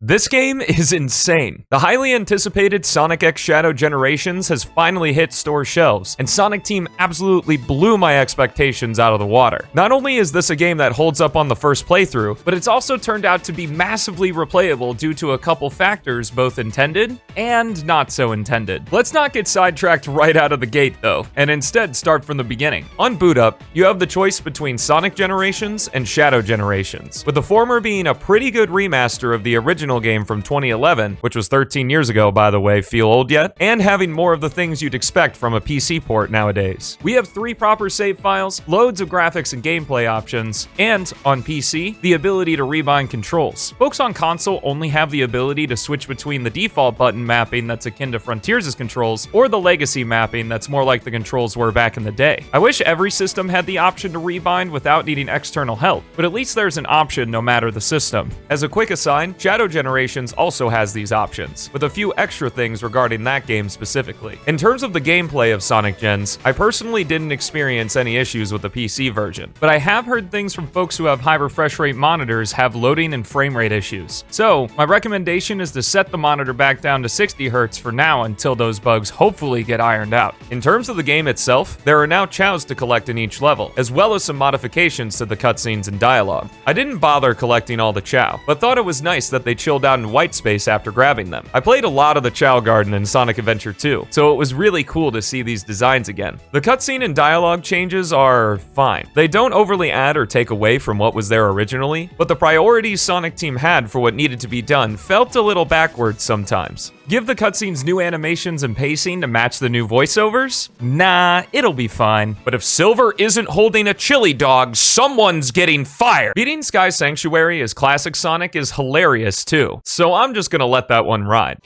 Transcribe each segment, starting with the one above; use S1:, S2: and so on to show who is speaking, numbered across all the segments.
S1: This game is insane. The highly anticipated Sonic X Shadow Generations has finally hit store shelves, and Sonic Team absolutely blew my expectations out of the water. Not only is this a game that holds up on the first playthrough, but it's also turned out to be massively replayable due to a couple factors both intended and not so intended. Let's not get sidetracked right out of the gate though, and instead start from the beginning. On boot up, you have the choice between Sonic Generations and Shadow Generations, with the former being a pretty good remaster of the original game from 2011, which was 13 years ago, by the way. Feel old yet? And having more of the things you'd expect from a PC port nowadays. We have 3 proper save files, loads of graphics and gameplay options, and on PC, the ability to rebind controls. Folks on console only have the ability to switch between the default button mapping that's akin to Frontiers' controls, or the legacy mapping that's more like the controls were back in the day. I wish every system had the option to rebind without needing external help, but at least there's an option no matter the system. As a quick aside, Shadow Generations also has these options, with a few extra things regarding that game specifically. In terms of the gameplay of Sonic Gens, I personally didn't experience any issues with the PC version, but I have heard things from folks who have high refresh rate monitors have loading and frame rate issues. So, my recommendation is to set the monitor back down to 60 Hz for now until those bugs hopefully get ironed out. In terms of the game itself, there are now chows to collect in each level, as well as some modifications to the cutscenes and dialogue. I didn't bother collecting all the chow, but thought it was nice that they chilled out in white space after grabbing them. I played a lot of the Chow Garden in Sonic Adventure 2, so it was really cool to see these designs again. The cutscene and dialogue changes are fine. They don't overly add or take away from what was there originally, but the priorities Sonic Team had for what needed to be done felt a little backwards sometimes. Give the cutscenes new animations and pacing to match the new voiceovers? Nah, it'll be fine. But if Silver isn't holding a chili dog, someone's getting fired. Beating Sky Sanctuary as classic Sonic is hilarious too, so I'm just gonna let that one ride.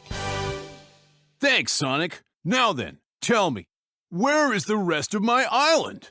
S2: Thanks, Sonic. Now then, tell me, where is the rest of my island?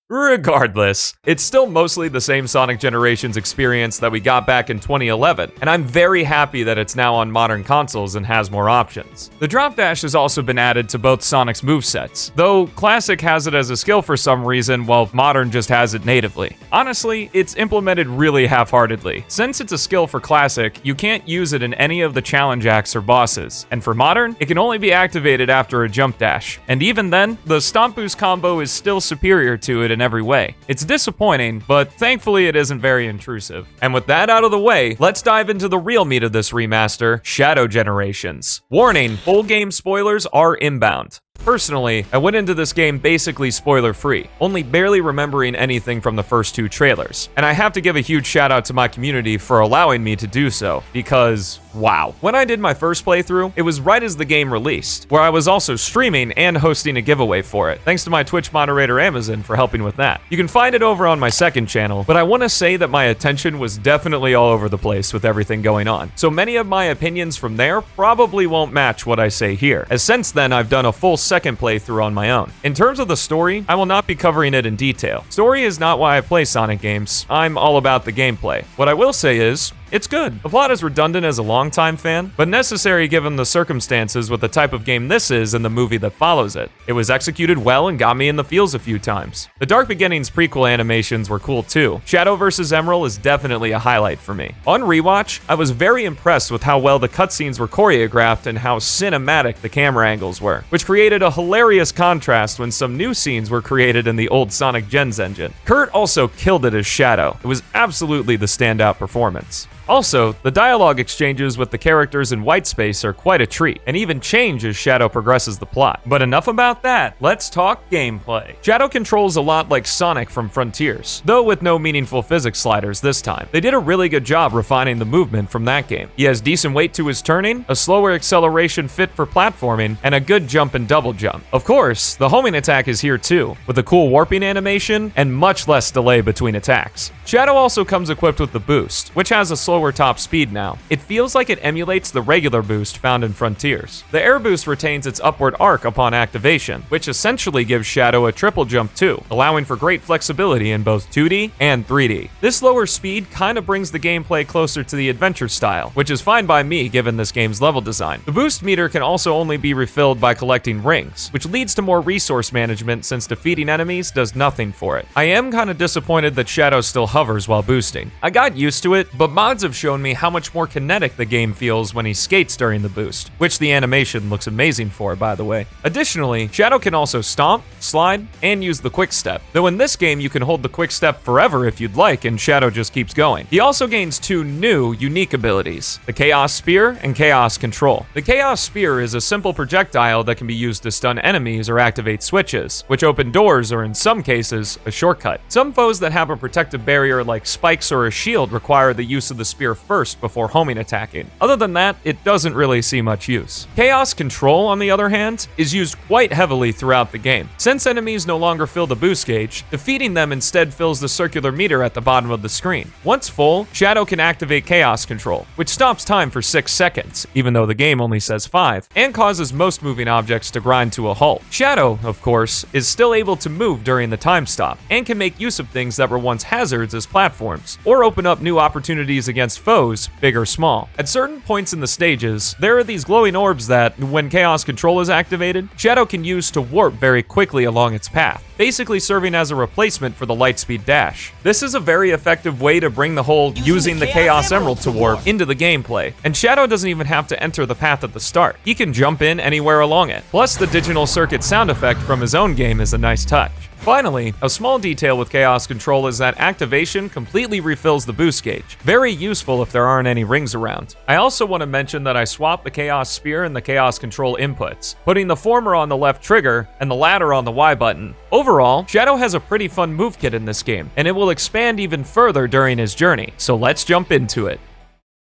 S1: Regardless, it's still mostly the same Sonic Generations experience that we got back in 2011, and I'm very happy that it's now on modern consoles and has more options. The drop dash has also been added to both Sonic's movesets, though Classic has it as a skill for some reason while Modern just has it natively. Honestly, it's implemented really half-heartedly. Since it's a skill for Classic, you can't use it in any of the challenge acts or bosses, and for Modern, it can only be activated after a jump dash, and even then, the Stomp Boost combo is still superior to it in every way. It's disappointing, but thankfully it isn't very intrusive. And with that out of the way, let's dive into the real meat of this remaster, Shadow Generations. Warning, full game spoilers are inbound. Personally, I went into this game basically spoiler-free, only barely remembering anything from the first 2 trailers. And I have to give a huge shout out to my community for allowing me to do so, because wow. When I did my first playthrough, it was right as the game released, where I was also streaming and hosting a giveaway for it. Thanks to my Twitch moderator Amazon for helping with that. You can find it over on my second channel, but I want to say that my attention was definitely all over the place with everything going on. So many of my opinions from there probably won't match what I say here, as since then I've done a full second playthrough on my own. In terms of the story, I will not be covering it in detail. Story is not why I play Sonic games. I'm all about the gameplay. What I will say is, it's good. The plot is redundant as a longtime fan, but necessary given the circumstances with the type of game this is and the movie that follows it. It was executed well and got me in the feels a few times. The Dark Beginnings prequel animations were cool too. Shadow vs. Emerald is definitely a highlight for me. On rewatch, I was very impressed with how well the cutscenes were choreographed and how cinematic the camera angles were, which created a hilarious contrast when some new scenes were created in the old Sonic Gens engine. Kurt also killed it as Shadow. It was absolutely the standout performance. Also, the dialogue exchanges with the characters in Whitespace are quite a treat, and even change as Shadow progresses the plot. But enough about that, let's talk gameplay. Shadow controls a lot like Sonic from Frontiers, though with no meaningful physics sliders this time. They did a really good job refining the movement from that game. He has decent weight to his turning, a slower acceleration fit for platforming, and a good jump and double jump. Of course, the homing attack is here too, with a cool warping animation and much less delay between attacks. Shadow also comes equipped with the boost, which has a slow slower top speed now. It feels like it emulates the regular boost found in Frontiers. The air boost retains its upward arc upon activation, which essentially gives Shadow a triple jump too, allowing for great flexibility in both 2D and 3D. This lower speed kind of brings the gameplay closer to the adventure style, which is fine by me given this game's level design. The boost meter can also only be refilled by collecting rings, which leads to more resource management since defeating enemies does nothing for it. I am kind of disappointed that Shadow still hovers while boosting. I got used to it, but mods have shown me how much more kinetic the game feels when he skates during the boost, which the animation looks amazing for, by the way. Additionally, Shadow can also stomp, slide, and use the quick step, though in this game you can hold the quick step forever if you'd like, and Shadow just keeps going. He also gains two new, unique abilities, the Chaos Spear and Chaos Control. The Chaos Spear is a simple projectile that can be used to stun enemies or activate switches, which open doors or in some cases, a shortcut. Some foes that have a protective barrier like spikes or a shield require the use of the spear first before homing attacking. Other than that, it doesn't really see much use. Chaos Control, on the other hand, is used quite heavily throughout the game. Since enemies no longer fill the boost gauge, defeating them instead fills the circular meter at the bottom of the screen. Once full, Shadow can activate Chaos Control, which stops time for 6 seconds, even though the game only says 5, and causes most moving objects to grind to a halt. Shadow, of course, is still able to move during the time stop, and can make use of things that were once hazards as platforms, or open up new opportunities against foes, big or small. At certain points in the stages, there are these glowing orbs that, when Chaos Control is activated, Shadow can use to warp very quickly along its path, basically serving as a replacement for the lightspeed dash. This is a very effective way to bring the whole using the Chaos Emerald to warp into the gameplay, and Shadow doesn't even have to enter the path at the start. He can jump in anywhere along it. Plus, the digital circuit sound effect from his own game is a nice touch. Finally, a small detail with Chaos Control is that activation completely refills the boost gauge. Very useful if there aren't any rings around. I also want to mention that I swapped the Chaos Spear and the Chaos Control inputs, putting the former on the left trigger and the latter on the Y button. Overall, Shadow has a pretty fun move kit in this game, and it will expand even further during his journey, so let's jump into it.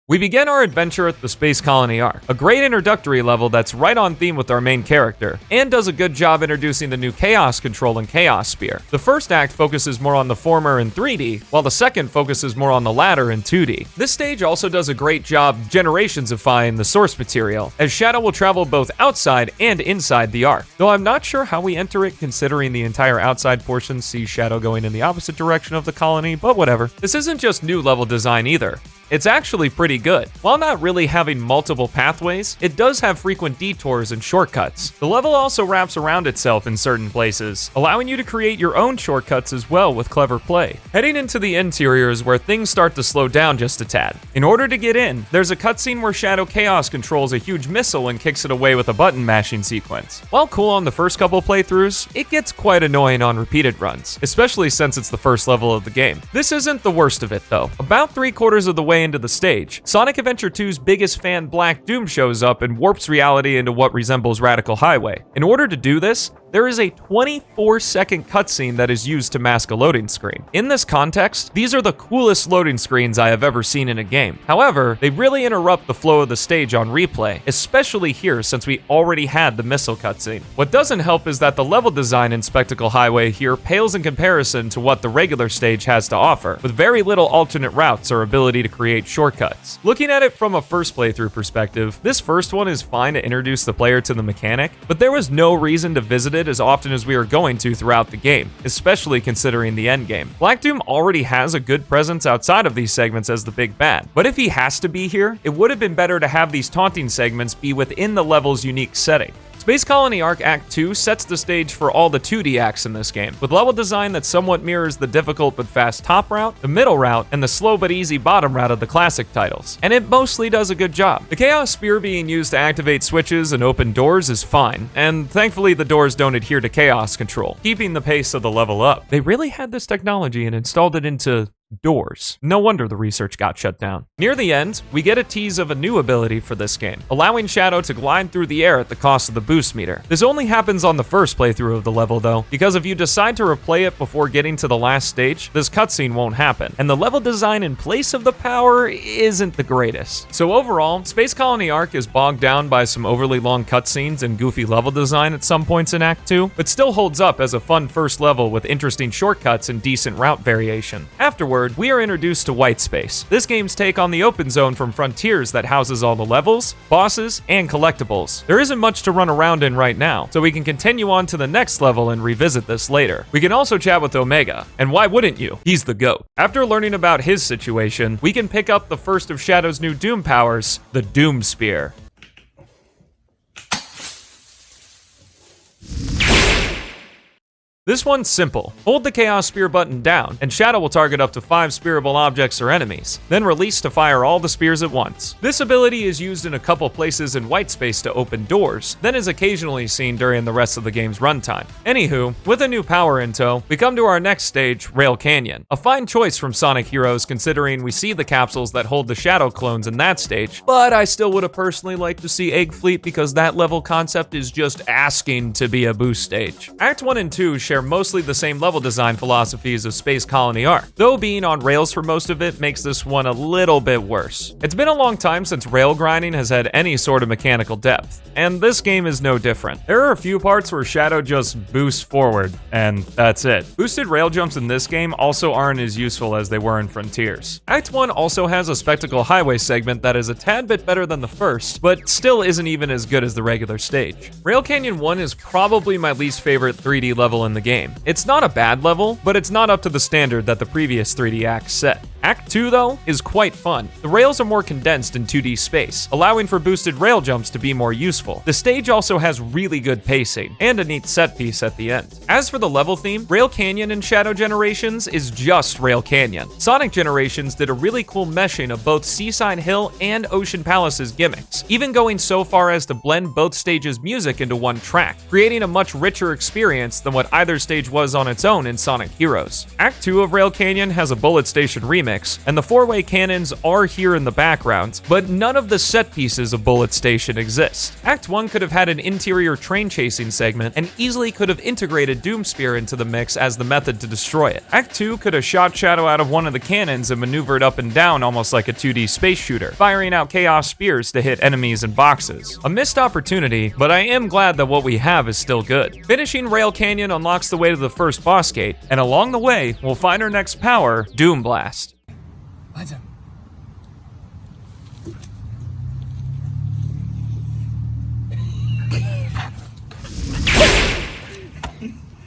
S1: We begin our adventure at the Space Colony Ark, a great introductory level that's right on theme with our main character, and does a good job introducing the new Chaos Control and Chaos Spear. The first act focuses more on the former in 3D, while the second focuses more on the latter in 2D. This stage also does a great job generationsifying the source material, as Shadow will travel both outside and inside the Ark, though I'm not sure how we enter it considering the entire outside portion sees Shadow going in the opposite direction of the colony, but whatever. This isn't just new level design either. It's actually pretty good. While not really having multiple pathways, it does have frequent detours and shortcuts. The level also wraps around itself in certain places, allowing you to create your own shortcuts as well with clever play. Heading into the interior is where things start to slow down just a tad. In order to get in, there's a cutscene where Shadow Chaos controls a huge missile and kicks it away with a button mashing sequence. While cool on the first couple playthroughs, it gets quite annoying on repeated runs, especially since it's the first level of the game. This isn't the worst of it though. About 3/4 of the way into the stage, Sonic Adventure 2's biggest fan Black Doom shows up and warps reality into what resembles Radical Highway. In order to do this, there is a 24-second cutscene that is used to mask a loading screen. In this context, these are the coolest loading screens I have ever seen in a game. However, they really interrupt the flow of the stage on replay, especially here since we already had the missile cutscene. What doesn't help is that the level design in Spectacle Highway here pales in comparison to what the regular stage has to offer, with very little alternate routes or ability to create shortcuts. Looking at it from a first playthrough perspective, this first one is fine to introduce the player to the mechanic, but there was no reason to visit it as often as we were going to throughout the game, especially considering the endgame. Black Doom already has a good presence outside of these segments as the big bad, but if he has to be here, it would have been better to have these taunting segments be within the level's unique setting. Space Colony Ark Act 2 sets the stage for all the 2D acts in this game, with level design that somewhat mirrors the difficult but fast top route, the middle route, and the slow but easy bottom route of the classic titles, and it mostly does a good job. The Chaos Spear being used to activate switches and open doors is fine, and thankfully the doors don't adhere to Chaos Control, keeping the pace of the level up. They really had this technology and installed it into doors. No wonder the research got shut down. Near the end, we get a tease of a new ability for this game, allowing Shadow to glide through the air at the cost of the boost meter. This only happens on the first playthrough of the level though, because if you decide to replay it before getting to the last stage, this cutscene won't happen, and the level design in place of the power isn't the greatest. So overall, Space Colony Ark is bogged down by some overly long cutscenes and goofy level design at some points in Act 2, but still holds up as a fun first level with interesting shortcuts and decent route variation. Afterwards, forward, we are introduced to White Space, this game's take on the open zone from Frontiers that houses all the levels, bosses, and collectibles. There isn't much to run around in right now, so we can continue on to the next level and revisit this later. We can also chat with Omega, and why wouldn't you? He's the GOAT. After learning about his situation, we can pick up the first of Shadow's new Doom powers, the Doom Spear. This one's simple. Hold the Chaos Spear button down, and Shadow will target up to 5 spearable objects or enemies, then release to fire all the spears at once. This ability is used in a couple places in White Space to open doors, then is occasionally seen during the rest of the game's runtime. Anywho, with a new power in tow, we come to our next stage, Rail Canyon. A fine choice from Sonic Heroes considering we see the capsules that hold the Shadow clones in that stage, but I still would have personally liked to see Egg Fleet because that level concept is just asking to be a boost stage. Act 1 and 2 share mostly the same level design philosophies of Space Colony Ark, though being on rails for most of it makes this one a little bit worse. It's been a long time since rail grinding has had any sort of mechanical depth, and this game is no different. There are a few parts where Shadow just boosts forward, and that's it. Boosted rail jumps in this game also aren't as useful as they were in Frontiers. Act 1 also has a Spectacle Highway segment that is a tad bit better than the first, but still isn't even as good as the regular stage. Rail Canyon 1 is probably my least favorite 3D level in the game. It's not a bad level, but it's not up to the standard that the previous 3D acts set. Act 2, though, is quite fun. The rails are more condensed in 2D space, allowing for boosted rail jumps to be more useful. The stage also has really good pacing, and a neat set piece at the end. As for the level theme, Rail Canyon in Shadow Generations is just Rail Canyon. Sonic Generations did a really cool meshing of both Seaside Hill and Ocean Palace's gimmicks, even going so far as to blend both stages' music into one track, creating a much richer experience than what either stage was on its own in Sonic Heroes. Act 2 of Rail Canyon has a Bullet Station remix, and the 4-way cannons are here in the background, but none of the set pieces of Bullet Station exist. Act 1 could have had an interior train chasing segment and easily could have integrated Doom Spear into the mix as the method to destroy it. Act 2 could have shot Shadow out of one of the cannons and maneuvered up and down almost like a 2D space shooter, firing out Chaos Spears to hit enemies and boxes. A missed opportunity, but I am glad that what we have is still good. Finishing Rail Canyon unlocks the way to the first boss gate, and along the way, we'll find our next power, Doom Blast.
S3: 맞아.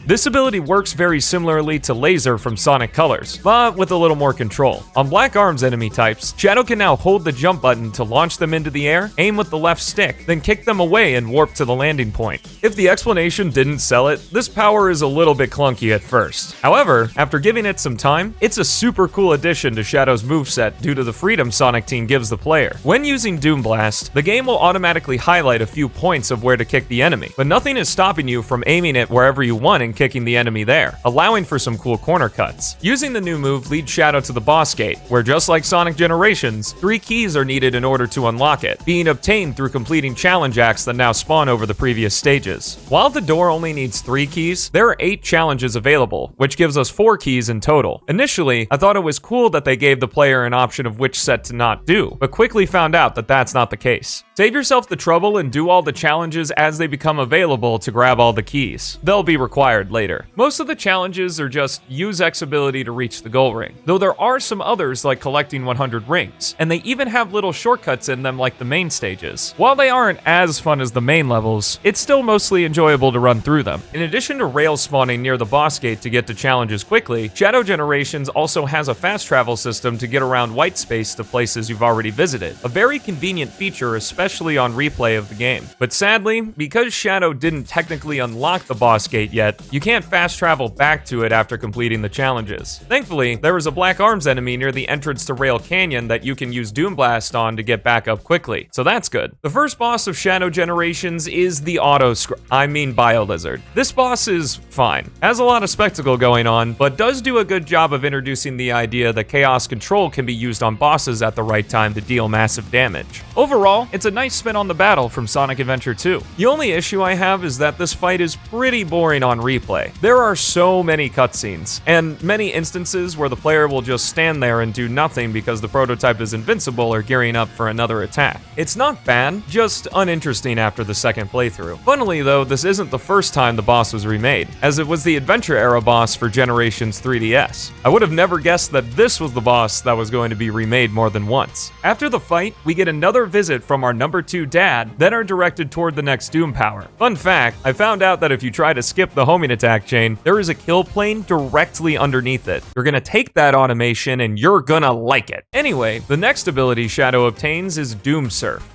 S1: This ability works very similarly to Laser from Sonic Colors, but with a little more control. On Black Arms enemy types, Shadow can now hold the jump button to launch them into the air, aim with the left stick, then kick them away and warp to the landing point. If the explanation didn't sell it, this power is a little bit clunky at first. However, after giving it some time, it's a super cool addition to Shadow's moveset due to the freedom Sonic Team gives the player. When using Doom Blast, the game will automatically highlight a few points of where to kick the enemy, but nothing is stopping you from aiming it wherever you want and kicking the enemy there, allowing for some cool corner cuts. Using the new move leads Shadow to the boss gate, where just like Sonic Generations, 3 keys are needed in order to unlock it, being obtained through completing challenge acts that now spawn over the previous stages. While the door only needs 3 keys, there are 8 challenges available, which gives us 4 keys in total. Initially, I thought it was cool that they gave the player an option of which set to not do, but quickly found out that that's not the case. Save yourself the trouble and do all the challenges as they become available to grab all the keys. They'll be required later. Most of the challenges are just use X ability to reach the goal ring, though there are some others like collecting 100 rings, and they even have little shortcuts in them like the main stages. While they aren't as fun as the main levels, it's still mostly enjoyable to run through them. In addition to rails spawning near the boss gate to get to challenges quickly, Shadow Generations also has a fast travel system to get around White Space to places you've already visited, a very convenient feature especially on replay of the game. But sadly, because Shadow didn't technically unlock the boss gate yet, you can't fast travel back to it after completing the challenges. Thankfully, there is a Black Arms enemy near the entrance to Rail Canyon that you can use Doom Blast on to get back up quickly, so that's good. The first boss of Shadow Generations is the Biolizard. This boss is fine, has a lot of spectacle going on, but does do a good job of introducing the idea that Chaos Control can be used on bosses at the right time to deal massive damage. Overall, it's a nice spin on the battle from Sonic Adventure 2. The only issue I have is that this fight is pretty boring on replay. replay. There are so many cutscenes, and many instances where the player will just stand there and do nothing because the prototype is invincible or gearing up for another attack. It's not bad, just uninteresting after the second playthrough. Funnily though, this isn't the first time the boss was remade, as it was the Adventure Era boss for Generation's 3DS. I would have never guessed that this was the boss that was going to be remade more than once. After the fight, we get another visit from our number 2 dad, then are directed toward the next Doom Power. Fun fact, I found out that if you try to skip the homing attack chain, there is a kill plane directly underneath it. You're gonna take that automation and you're gonna like it. Anyway, the next ability Shadow obtains is Doom Surf.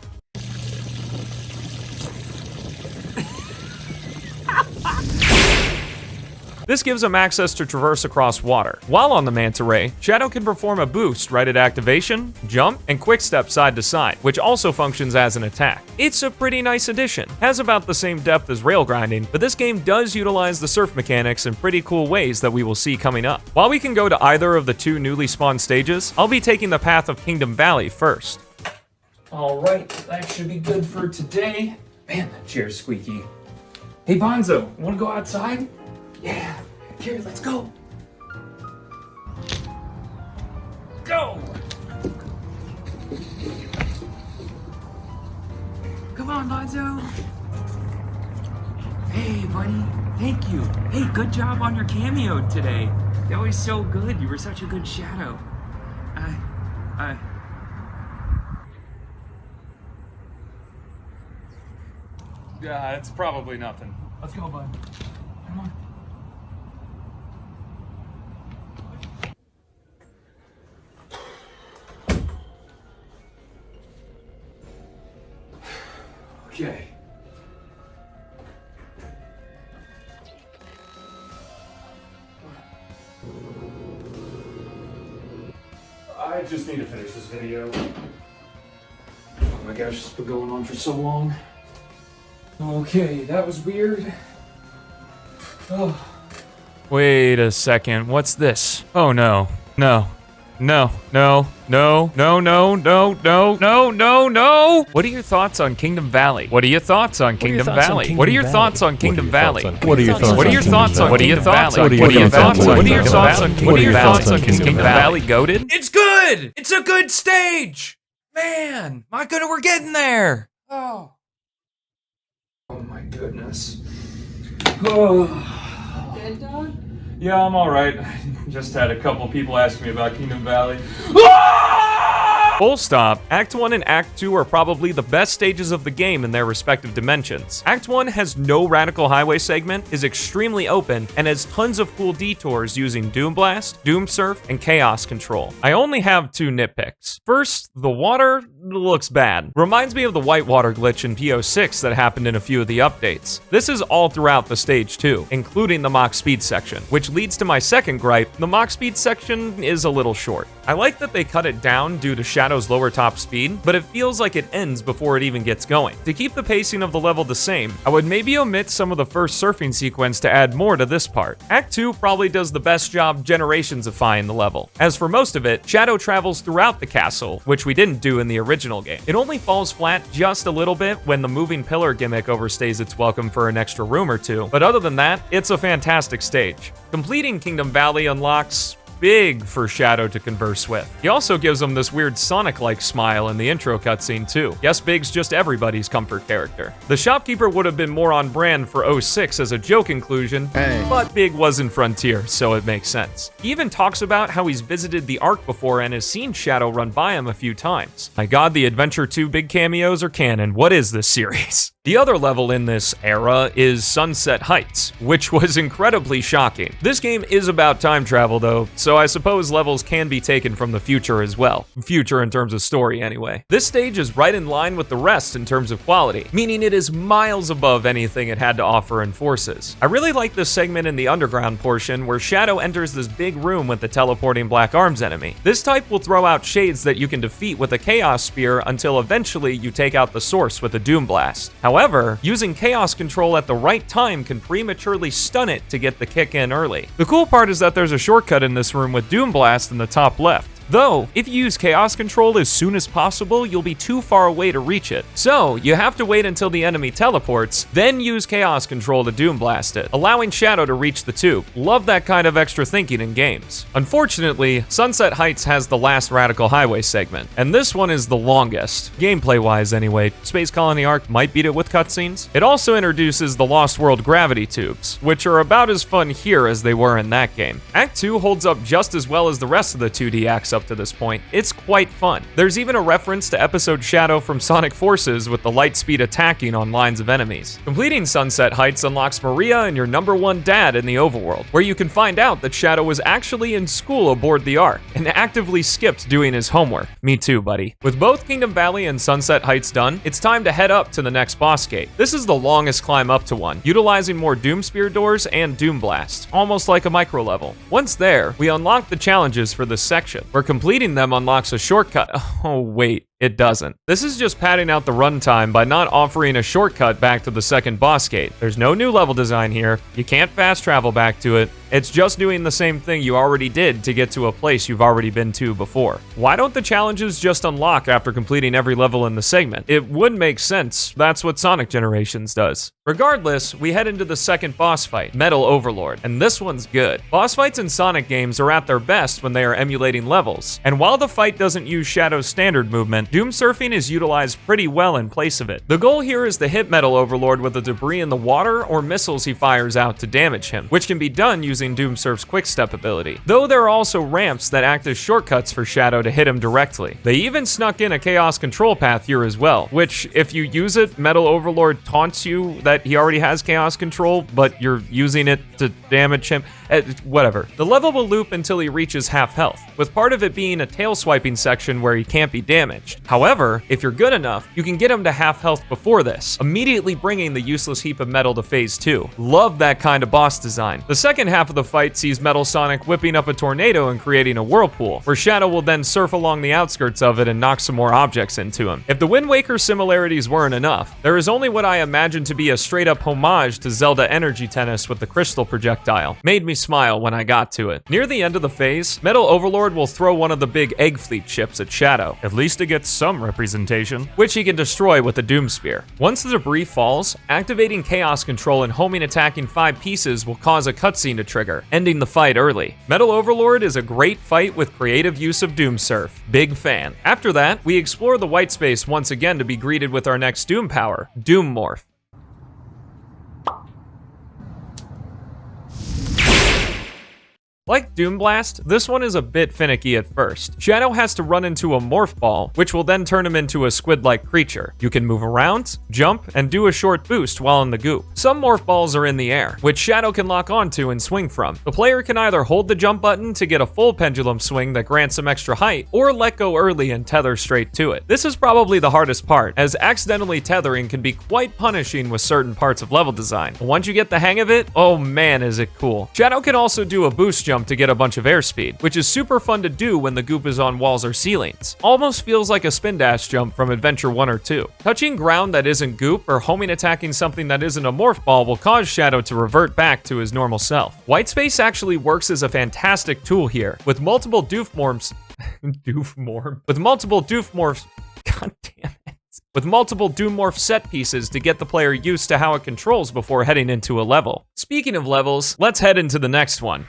S1: This gives him access to traverse across water. While on the manta ray, Shadow can perform a boost right at activation, jump, and quick step side to side, which also functions as an attack. It's a pretty nice addition. Has about the same depth as rail grinding, but this game does utilize the surf mechanics in pretty cool ways that we will see coming up. While we can go to either of the 2 newly spawned stages, I'll be taking the path of Kingdom Valley first.
S3: All right, that should be good for today. Man, that chair's squeaky. Hey Bonzo, wanna go outside? Yeah, here, let's go. Go! Come on, Bonzo. Hey, buddy, thank you. Hey, good job on your cameo today. That was so good. You were such a good Shadow.
S1: Yeah, it's probably nothing.
S3: Let's go, bud. Come on. Okay. I just need to finish this video. Oh my gosh, it's been going on for so long. Okay, that was weird. Oh.
S1: Wait a second, what's this? Oh no, no. No, no, no, no, no, no, no, no, no, no! What are your thoughts on Kingdom Valley? What are your thoughts on Kingdom Valley? What are your thoughts on Kingdom Valley?
S4: What are your thoughts on
S1: What are your thoughts on Kingdom Valley? What are your thoughts on What are your thoughts on Kingdom Valley? Goated? It's good! It's a good stage! Man, my goodness, we're getting there!
S3: Oh my goodness. Oh.
S5: Good dog?
S1: Yeah, I'm alright. Just had a couple people ask me about Kingdom Valley. Full stop. Act 1 and Act 2 are probably the best stages of the game in their respective dimensions. Act 1 has no radical highway segment, is extremely open, and has tons of cool detours using Doom Blast, Doom Surf, and Chaos Control. I only have 2 nitpicks. First, the water looks bad. Reminds me of the whitewater glitch in PO6 that happened in a few of the updates. This is all throughout the stage too, including the Mach Speed section, which leads to my second gripe: the Mach Speed section is a little short. I like that they cut it down due to Shadow's lower top speed, but it feels like it ends before it even gets going. To keep the pacing of the level the same, I would maybe omit some of the first surfing sequence to add more to this part. Act 2 probably does the best job generationsifying the level. As for most of it, Shadow travels throughout the castle, which we didn't do in the original game. It only falls flat just a little bit when the moving pillar gimmick overstays its welcome for an extra room or two, but other than that, it's a fantastic stage. Completing Kingdom Valley unlocks big for Shadow to converse with. He also gives him this weird Sonic-like smile in the intro cutscene too. Yes, Big's just everybody's comfort character. The shopkeeper would have been more on brand for 06 as a joke inclusion, but Big was in Frontier, so it makes sense. He even talks about how he's visited the Ark before and has seen Shadow run by him a few times. My god, the Adventure 2 Big cameos are canon. What is this series? The other level in this era is Sunset Heights, which was incredibly shocking. This game is about time travel though, so I suppose levels can be taken from the future as well. Future in terms of story anyway. This stage is right in line with the rest in terms of quality, meaning it is miles above anything it had to offer in Forces. I really like this segment in the underground portion where Shadow enters this big room with the teleporting Black Arms enemy. This type will throw out shades that you can defeat with a Chaos Spear until eventually you take out the source with a Doom Blast. However, using Chaos Control at the right time can prematurely stun it to get the kick in early. The cool part is that there's a shortcut in this room with Doom Blast in the top left. Though, if you use Chaos Control as soon as possible, you'll be too far away to reach it. So, you have to wait until the enemy teleports, then use Chaos Control to Doom Blast it, allowing Shadow to reach the tube. Love that kind of extra thinking in games. Unfortunately, Sunset Heights has the last Radical Highway segment, and this one is the longest, gameplay-wise anyway. Space Colony Ark might beat it with cutscenes. It also introduces the Lost World gravity tubes, which are about as fun here as they were in that game. Act 2 holds up just as well as the rest of the 2D acts up to this point. It's quite fun. There's even a reference to episode Shadow from Sonic Forces with the light speed attacking on lines of enemies. Completing Sunset Heights unlocks Maria and your #1 dad in the overworld, where you can find out that Shadow was actually in school aboard the Ark and actively skipped doing his homework. Me too, buddy. With both Kingdom Valley and Sunset Heights done, it's time to head up to the next boss gate. This is the longest climb up to one, utilizing more Doom Spear doors and Doom Blast, almost like a micro level. Once there, we unlock the challenges for this section, where completing them unlocks a shortcut. Oh wait, it doesn't. This is just padding out the runtime by not offering a shortcut back to the second boss gate. There's no new level design here. You can't fast travel back to it. It's just doing the same thing you already did to get to a place you've already been to before. Why don't the challenges just unlock after completing every level in the segment? It would make sense. That's what Sonic Generations does. Regardless, we head into the second boss fight, Metal Overlord, and this one's good. Boss fights in Sonic games are at their best when they are emulating levels, and while the fight doesn't use Shadow's standard movement, Doom Surfing is utilized pretty well in place of it. The goal here is to hit Metal Overlord with the debris in the water or missiles he fires out to damage him, which can be done using Doom Surf's Quick Step ability. Though there are also ramps that act as shortcuts for Shadow to hit him directly. They even snuck in a Chaos Control path here as well, which, if you use it, Metal Overlord taunts you that he already has Chaos Control, but you're using it to damage him. Whatever. The level will loop until he reaches half health, with part of it being a tail swiping section where he can't be damaged. However, if you're good enough, you can get him to half health before this, immediately bringing the useless heap of metal to phase 2. Love that kind of boss design. The second half of the fight sees Metal Sonic whipping up a tornado and creating a whirlpool, where Shadow will then surf along the outskirts of it and knock some more objects into him. If the Wind Waker similarities weren't enough, there is only what I imagine to be a straight up homage to Zelda Energy Tennis with the crystal projectile. Made me smile when I got to it. Near the end of the phase, Metal Overlord will throw one of the big Egg Fleet ships at Shadow. At least it gets some representation, which he can destroy with the Doom Spear. Once the debris falls, activating Chaos Control and homing attacking 5 pieces will cause a cutscene to trigger, ending the fight early. Metal Overlord is a great fight with creative use of Doom Surf. Big fan. After that, we explore the white space once again to be greeted with our next Doom power, Doom Morph. Like Doom Blast, this one is a bit finicky at first. Shadow has to run into a morph ball, which will then turn him into a squid-like creature. You can move around, jump, and do a short boost while in the goop. Some morph balls are in the air, which Shadow can lock onto and swing from. The player can either hold the jump button to get a full pendulum swing that grants some extra height, or let go early and tether straight to it. This is probably the hardest part, as accidentally tethering can be quite punishing with certain parts of level design. But once you get the hang of it, oh man is it cool. Shadow can also do a boost jump to get a bunch of airspeed, which is super fun to do when the goop is on walls or ceilings. Almost feels like a spin dash jump from Adventure 1 or 2. Touching ground that isn't goop or homing attacking something that isn't a morph ball will cause Shadow to revert back to his normal self. White space actually works as a fantastic tool here, with multiple doof morphs. With multiple doof morphs. God damn it. With multiple Doom Morph set pieces to get the player used to how it controls before heading into a level. Speaking of levels, let's head into the next one.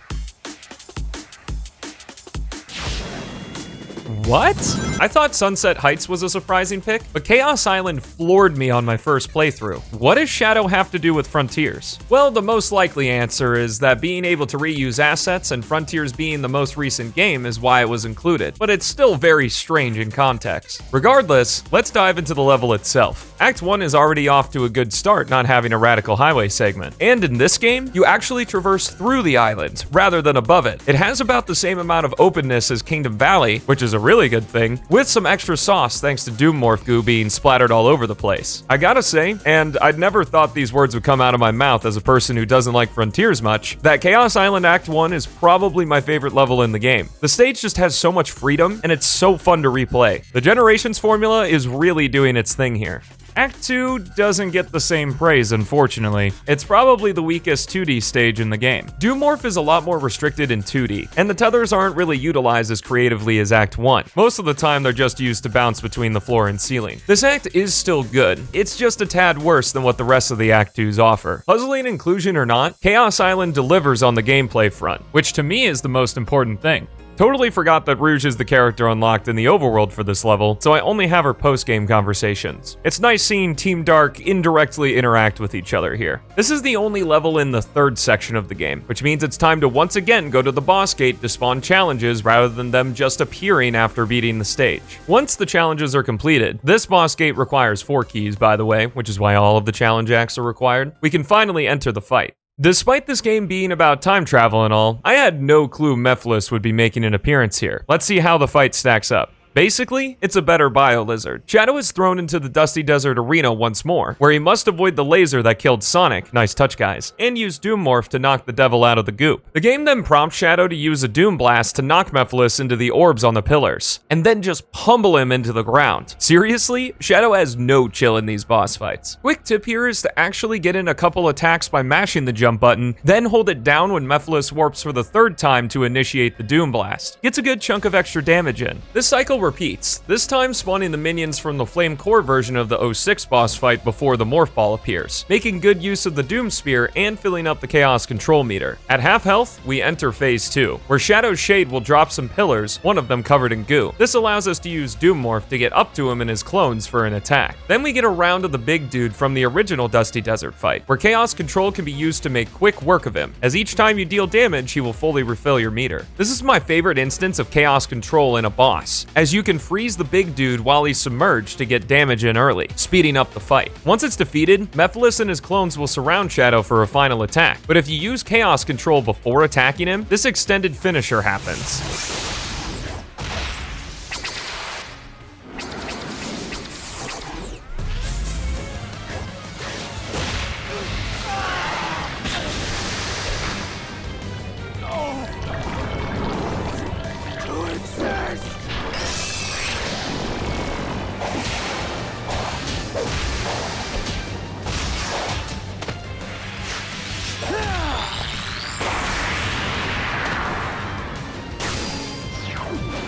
S1: What? I thought Sunset Heights was a surprising pick, but Chaos Island floored me on my first playthrough. What does Shadow have to do with Frontiers? Well, the most likely answer is that being able to reuse assets and Frontiers being the most recent game is why it was included, but it's still very strange in context. Regardless, let's dive into the level itself. Act 1 is already off to a good start not having a Radical Highway segment, and in this game, you actually traverse through the island rather than above it. It has about the same amount of openness as Kingdom Valley, which is a really good thing, with some extra sauce thanks to Doom Morph goo being splattered all over the place. I gotta say, and I'd never thought these words would come out of my mouth as a person who doesn't like Frontiers much, that Chaos Island Act 1 is probably my favorite level in the game. The stage just has so much freedom, and it's so fun to replay. The Generations formula is really doing its thing here. Act 2 doesn't get the same praise, unfortunately. It's probably the weakest 2D stage in the game. Doom Morph is a lot more restricted in 2D, and the tethers aren't really utilized as creatively as Act 1. Most of the time, they're just used to bounce between the floor and ceiling. This act is still good. It's just a tad worse than what the rest of the Act 2s offer. Puzzling inclusion or not, Chaos Island delivers on the gameplay front, which to me is the most important thing. Totally forgot that Rouge is the character unlocked in the overworld for this level, so I only have her post-game conversations. It's nice seeing Team Dark indirectly interact with each other here. This is the only level in the third section of the game, which means it's time to once again go to the boss gate to spawn challenges rather than them just appearing after beating the stage. Once the challenges are completed, this boss gate requires 4 keys, by the way, which is why all of the challenge acts are required, we can finally enter the fight. Despite this game being about time travel and all, I had no clue Mephiles would be making an appearance here. Let's see how the fight stacks up. Basically, it's a better Biolizard. Shadow is thrown into the Dusty Desert Arena once more, where he must avoid the laser that killed Sonic, nice touch guys, and use Doom Morph to knock the devil out of the goop. The game then prompts Shadow to use a Doom Blast to knock Mephiles into the orbs on the pillars, and then just pummel him into the ground. Seriously, Shadow has no chill in these boss fights. Quick tip here is to actually get in a couple attacks by mashing the jump button, then hold it down when Mephiles warps for the 3rd time to initiate the Doom Blast. Gets a good chunk of extra damage in. This cycle repeats, this time spawning the minions from the Flame Core version of the 06 boss fight before the Morph Ball appears, making good use of the Doom Spear and filling up the Chaos Control meter. At half health, we enter Phase 2, where Shadow's Shade will drop some pillars, one of them covered in goo. This allows us to use Doom Morph to get up to him and his clones for an attack. Then we get a round of the big dude from the original Dusty Desert fight, where Chaos Control can be used to make quick work of him, as each time you deal damage, he will fully refill your meter. This is my favorite instance of Chaos Control in a boss, as you can freeze the big dude while he's submerged to get damage in early, speeding up the fight. Once it's defeated, Mephiles and his clones will surround Shadow for a final attack, but if you use Chaos Control before attacking him, this extended finisher happens.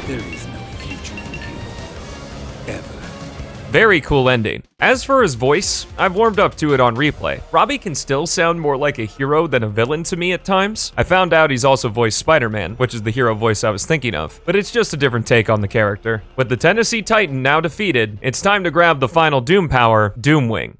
S2: There is no future for you. Ever.
S1: Very cool ending. As for his voice, I've warmed up to it on replay. Robbie can still sound more like a hero than a villain to me at times. I found out he's also voiced Spider-Man, which is the hero voice I was thinking of, but it's just a different take on the character. With the Tennessee Titan now defeated, it's time to grab the final Doom power, Doomwing.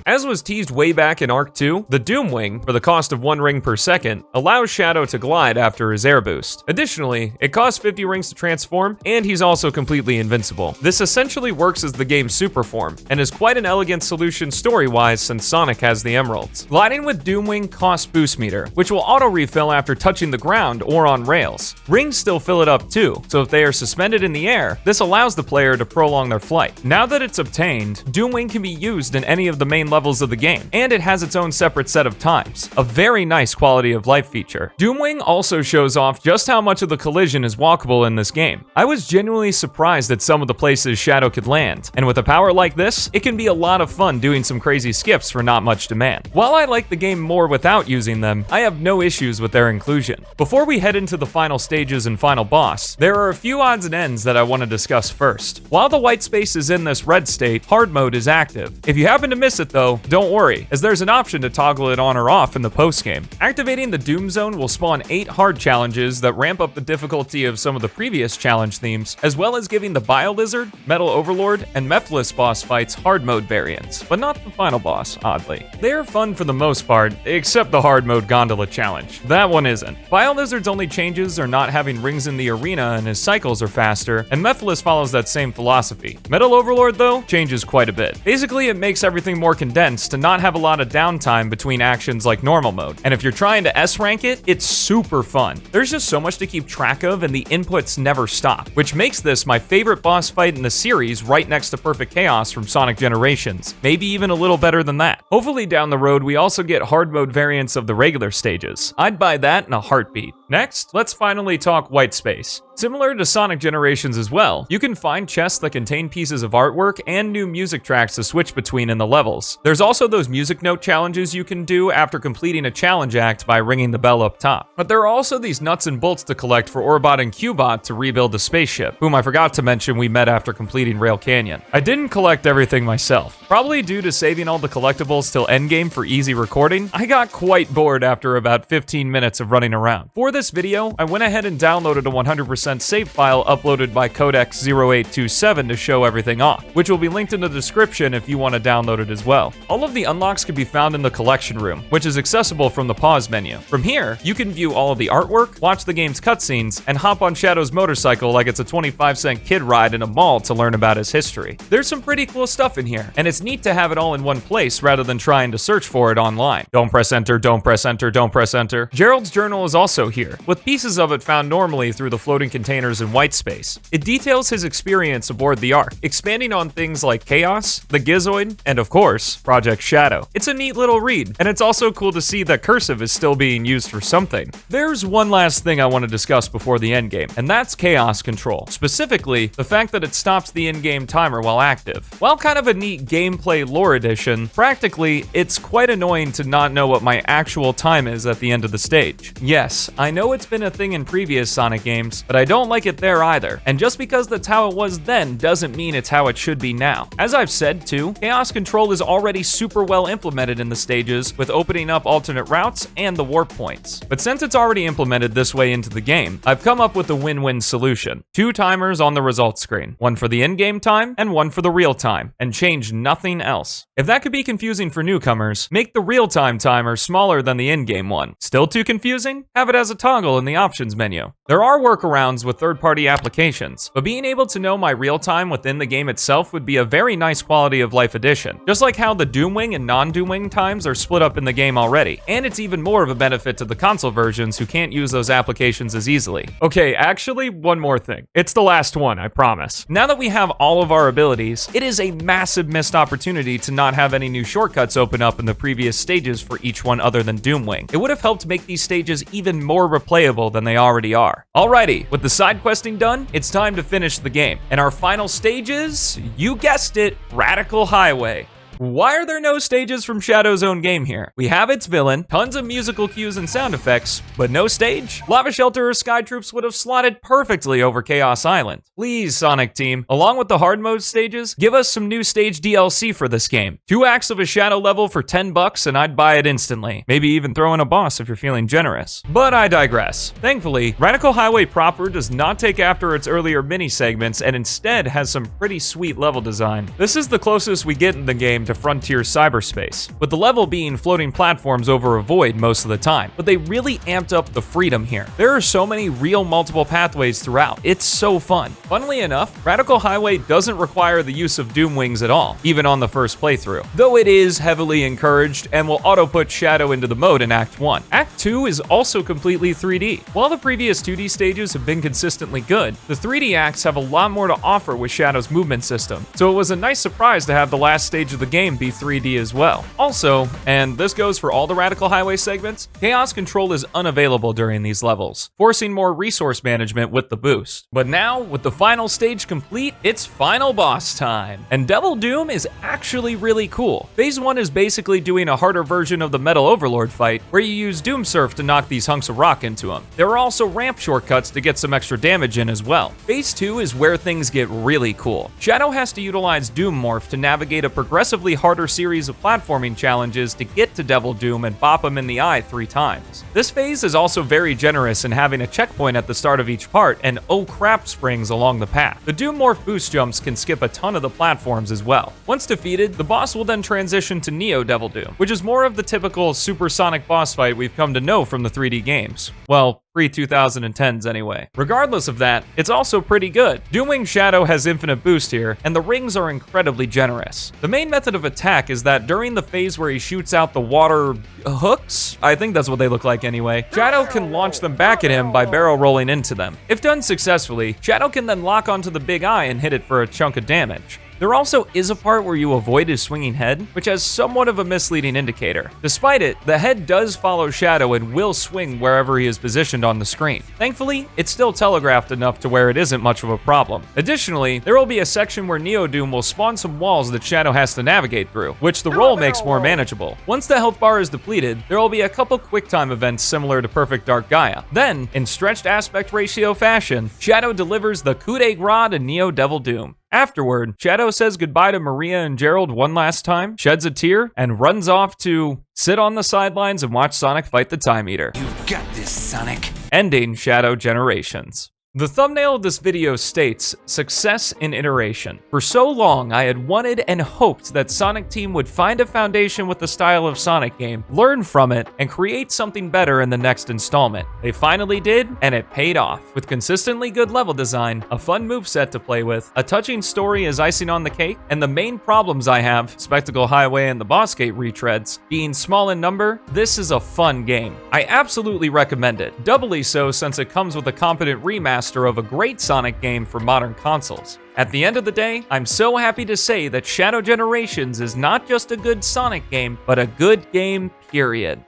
S1: As was teased way back in Arc 2, the Doomwing, for the cost of 1 ring per second, allows Shadow to glide after his air boost. Additionally, it costs 50 rings to transform, and he's also completely invincible. This essentially works as the game's super form, and is quite an elegant solution story-wise since Sonic has the emeralds. Gliding with Doomwing costs boost meter, which will auto-refill after touching the ground or on rails. Rings still fill it up too, so if they are suspended in the air, this allows the player to prolong their flight. Now that it's obtained, Doomwing can be used in any of the main levels of the game, and it has its own separate set of times, a very nice quality of life feature. Doomwing also shows off just how much of the collision is walkable in this game. I was genuinely surprised at some of the places Shadow could land, and with a power like this, it can be a lot of fun doing some crazy skips for not much demand. While I like the game more without using them, I have no issues with their inclusion. Before we head into the final stages and final boss, there are a few odds and ends that I want to discuss first. While the white space is in this red state, hard mode is active. If you happen to miss it though, don't worry, as there's an option to toggle it on or off in the post-game. Activating the Doom Zone will spawn 8 hard challenges that ramp up the difficulty of some of the previous challenge themes, as well as giving the Biolizard, Metal Overlord, and Mephiles boss fights hard mode variants, but not the final boss, oddly. They're fun for the most part, except the hard mode Gondola challenge. That one isn't. Biolizard's only changes are not having rings in the arena and his cycles are faster, and Mephiles follows that same philosophy. Metal Overlord, though, changes quite a bit. Basically, it makes everything more condensed to not have a lot of downtime between actions like normal mode. And if you're trying to S-rank it, it's super fun. There's just so much to keep track of and the inputs never stop, which makes this my favorite boss fight in the series right next to Perfect Chaos from Sonic Generations, maybe even a little better than that. Hopefully down the road we also get hard mode variants of the regular stages. I'd buy that in a heartbeat. Next, let's finally talk white space. Similar to Sonic Generations as well, you can find chests that contain pieces of artwork and new music tracks to switch between in the levels. There's also those music note challenges you can do after completing a challenge act by ringing the bell up top. But there are also these nuts and bolts to collect for Orbot and Cubot to rebuild the spaceship, whom I forgot to mention we met after completing Rail Canyon. I didn't collect everything myself. Probably due to saving all the collectibles till endgame for easy recording, I got quite bored after about 15 minutes of running around. For this video, I went ahead and downloaded a 100% save file uploaded by Codex 0827 to show everything off, which will be linked in the description if you want to download it as well. All of the unlocks can be found in the collection room, which is accessible from the pause menu. From here, you can view all of the artwork, watch the game's cutscenes, and hop on Shadow's motorcycle like it's a 25-cent kid ride in a mall to learn about his history. There's some pretty cool stuff in here, and it's neat to have it all in one place rather than trying to search for it online. Don't press enter, don't press enter, don't press enter. Gerald's journal is also here, with pieces of it found normally through the floating containers in white space. It details his experience aboard the Ark, expanding on things like Chaos, the Gizoid, and of course, Project Shadow. It's a neat little read, and it's also cool to see that cursive is still being used for something. There's one last thing I want to discuss before the endgame, and that's Chaos Control. Specifically, the fact that it stops the in-game timer while active. While kind of a neat gameplay lore addition, practically, it's quite annoying to not know what my actual time is at the end of the stage. Yes, I know it's been a thing in previous Sonic games, but I don't like it there either. And just because that's how it was then doesn't mean it's how it should be now. As I've said too, Chaos Control is already super well implemented in the stages with opening up alternate routes and the warp points. But since it's already implemented this way into the game, I've come up with a win-win solution. 2 timers on the results screen, one for the in-game time and one for the real time, and change nothing else. If that could be confusing for newcomers, make the real-time timer smaller than the in-game one. Still too confusing? Have it as a toggle in the options menu. There are workarounds with third-party applications, but being able to know my real time within the game itself would be a very nice quality of life addition, just like how the Doomwing and non-Doomwing times are split up in the game already, and it's even more of a benefit to the console versions who can't use those applications as easily. Okay, actually, one more thing. It's the last one, I promise. Now that we have all of our abilities, it is a massive missed opportunity to not have any new shortcuts open up in the previous stages for each one other than Doomwing. It would have helped make these stages even more replayable than they already are. Alrighty, with the side questing done, it's time to finish the game. And our final stage is, you guessed it, Radical Highway. Why are there no stages from Shadow's own game here? We have its villain, tons of musical cues and sound effects, but no stage? Lava Shelter or Sky Troops would have slotted perfectly over Chaos Island. Please, Sonic Team, along with the hard mode stages, give us some new stage DLC for this game. 2 acts of a Shadow level for $10 and I'd buy it instantly. Maybe even throw in a boss if you're feeling generous. But I digress. Thankfully, Radical Highway proper does not take after its earlier mini segments and instead has some pretty sweet level design. This is the closest we get in the game to frontier cyberspace, with the level being floating platforms over a void most of the time, but they really amped up the freedom here. There are so many real multiple pathways throughout. It's so fun. Funnily enough, Radical Highway doesn't require the use of Doomwings at all, even on the first playthrough, though it is heavily encouraged and will auto-put Shadow into the mode in Act 1. Act 2 is also completely 3D. While the previous 2D stages have been consistently good, the 3D acts have a lot more to offer with Shadow's movement system, so it was a nice surprise to have the last stage of the game be 3D as well. Also, and this goes for all the Radical Highway segments, Chaos Control is unavailable during these levels, forcing more resource management with the boost. But now, with the final stage complete, it's final boss time. And Devil Doom is actually really cool. Phase 1 is basically doing a harder version of the Metal Overlord fight, where you use Doom Surf to knock these hunks of rock into him. There are also ramp shortcuts to get some extra damage in as well. Phase 2 is where things get really cool. Shadow has to utilize Doom Morph to navigate a progressively harder series of platforming challenges to get to Devil Doom and bop him in the eye 3 times. This phase is also very generous in having a checkpoint at the start of each part and oh crap springs along the path. The Doom Morph boost jumps can skip a ton of the platforms as well. Once defeated, the boss will then transition to Neo Devil Doom, which is more of the typical supersonic boss fight we've come to know from the 3D games. Well, Pre-2010s anyway. Regardless of that, it's also pretty good. Doomwing Shadow has infinite boost here, and the rings are incredibly generous. The main method of attack is that during the phase where he shoots out the water hooks, I think that's what they look like anyway, Shadow can launch them back at him by barrel rolling into them. If done successfully, Shadow can then lock onto the big eye and hit it for a chunk of damage. There also is a part where you avoid his swinging head, which has somewhat of a misleading indicator. Despite it, the head does follow Shadow and will swing wherever he is positioned on the screen. Thankfully, it's still telegraphed enough to where it isn't much of a problem. Additionally, there will be a section where Neodoom will spawn some walls that Shadow has to navigate through, which the roll makes more manageable. Once the health bar is depleted, there will be a couple QuickTime events similar to Perfect Dark Gaia. Then, in stretched aspect ratio fashion, Shadow delivers the coup de grace to Neo Devil Doom. Afterward, Shadow says goodbye to Maria and Gerald one last time, sheds a tear, and runs off to sit on the sidelines and watch Sonic fight the Time Eater.
S4: You've got this, Sonic.
S1: Ending Shadow Generations. The thumbnail of this video states, success in iteration. For so long, I had wanted and hoped that Sonic Team would find a foundation with the style of Sonic game, learn from it, and create something better in the next installment. They finally did, and it paid off. With consistently good level design, a fun moveset to play with, a touching story as icing on the cake, and the main problems I have, Spectacle Highway and the Boss Gate retreads, being small in number, this is a fun game. I absolutely recommend it, doubly so since it comes with a competent remaster of a great Sonic game for modern consoles. At the end of the day, I'm so happy to say that Shadow Generations is not just a good Sonic game, but a good game, period.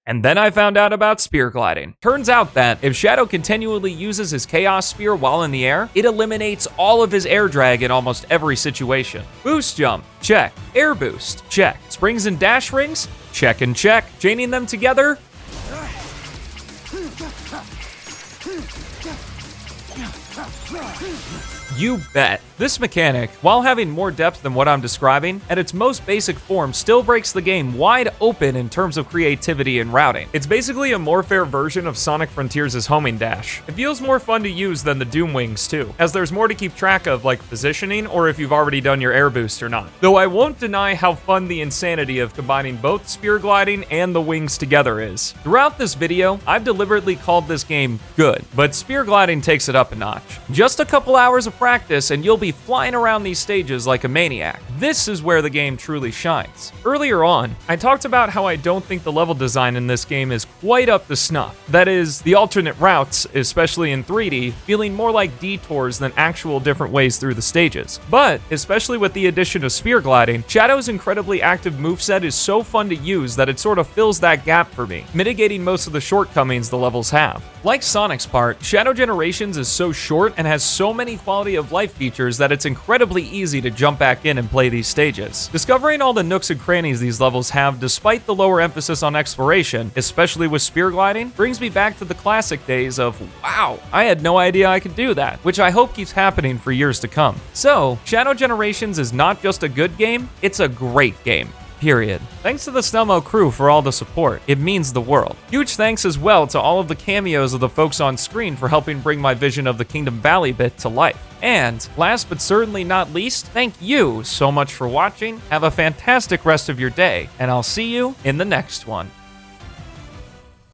S1: And then I found out about spear gliding. Turns out that if Shadow continually uses his Chaos Spear while in the air, it eliminates all of his air drag in almost every situation. Boost jump, check. Air boost, check. Springs and dash rings, check and check. Chaining them together, you bet. This mechanic, while having more depth than what I'm describing, at its most basic form still breaks the game wide open in terms of creativity and routing. It's basically a more fair version of Sonic Frontiers' homing dash. It feels more fun to use than the Doom Wings too, as there's more to keep track of like positioning or if you've already done your air boost or not. Though I won't deny how fun the insanity of combining both spear gliding and the wings together is. Throughout this video, I've deliberately called this game good, but spear gliding takes it up a notch. Just a couple hours of practice and you'll be flying around these stages like a maniac. This is where the game truly shines. Earlier on, I talked about how I don't think the level design in this game is quite up to snuff. That is, the alternate routes, especially in 3D, feeling more like detours than actual different ways through the stages. But, especially with the addition of spear gliding, Shadow's incredibly active moveset is so fun to use that it sort of fills that gap for me, mitigating most of the shortcomings the levels have. Like Sonic's part, Shadow Generations is so short and has so many quality of life features that it's incredibly easy to jump back in and play these stages. Discovering all the nooks and crannies these levels have despite the lower emphasis on exploration, especially with spear gliding, brings me back to the classic days of, wow, I had no idea I could do that, which I hope keeps happening for years to come. So, Shadow Generations is not just a good game, it's a great game. Period. Thanks to the Snellmo crew for all the support. It means the world. Huge thanks as well to all of the cameos of the folks on screen for helping bring my vision of the Kingdom Valley bit to life. And last but certainly not least, thank you so much for watching. Have a fantastic rest of your day, and I'll see you in the next one.